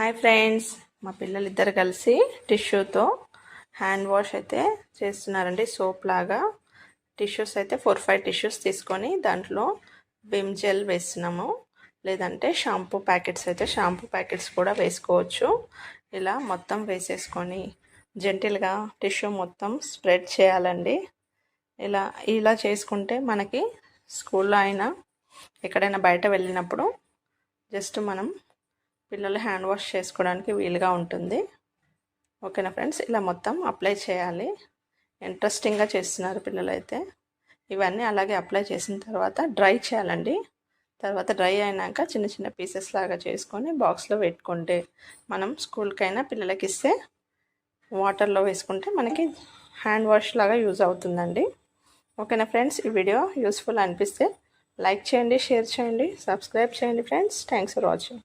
Hi friends, మా పిల్లలిద్దరు కలిసి టిష్యూతో hand wash అయితే చేస్తున్నారండి. సోప్ లాగా టిష్యూస్ అయితే 4-5 టిష్యూస్ తీసుకొని దాంట్లో విమ్ జెల్ వేస్తున్నాము. లేదంటే షాంపూ ప్యాకెట్స్ కూడా వేసుకోవచ్చు. ఇలా మొత్తం వేసేసుకొని జెంటిల్గా టిష్యూ మొత్తం స్ప్రెడ్ చేయాలండి. ఇలా చేసుకుంటే మనకి స్కూల్లో అయినా ఎక్కడైనా బయట వెళ్ళినప్పుడు జస్ట్ మనం పిల్లలు హ్యాండ్ వాష్ చేసుకోవడానికి వీలుగా ఉంటుంది. ఓకేనా ఫ్రెండ్స్, ఇలా మొత్తం అప్లై చేయాలి. ఇంట్రెస్టింగ్గా చేస్తున్నారు పిల్లలు అయితే. ఇవన్నీ అలాగే అప్లై చేసిన తర్వాత డ్రై చేయాలండి. తర్వాత డ్రై అయినాక చిన్న చిన్న పీసెస్ లాగా చేసుకొని బాక్స్లో పెట్టుకుంటే మనం స్కూల్కైనా పిల్లలకి ఇస్తే వాటర్లో వేసుకుంటే మనకి హ్యాండ్ వాష్ లాగా యూజ్ అవుతుందండి. ఓకేనా ఫ్రెండ్స్, ఈ వీడియో యూస్ఫుల్ అనిపిస్తే లైక్ చేయండి, షేర్ చేయండి, సబ్స్క్రైబ్ చేయండి ఫ్రెండ్స్. Thanks for watching.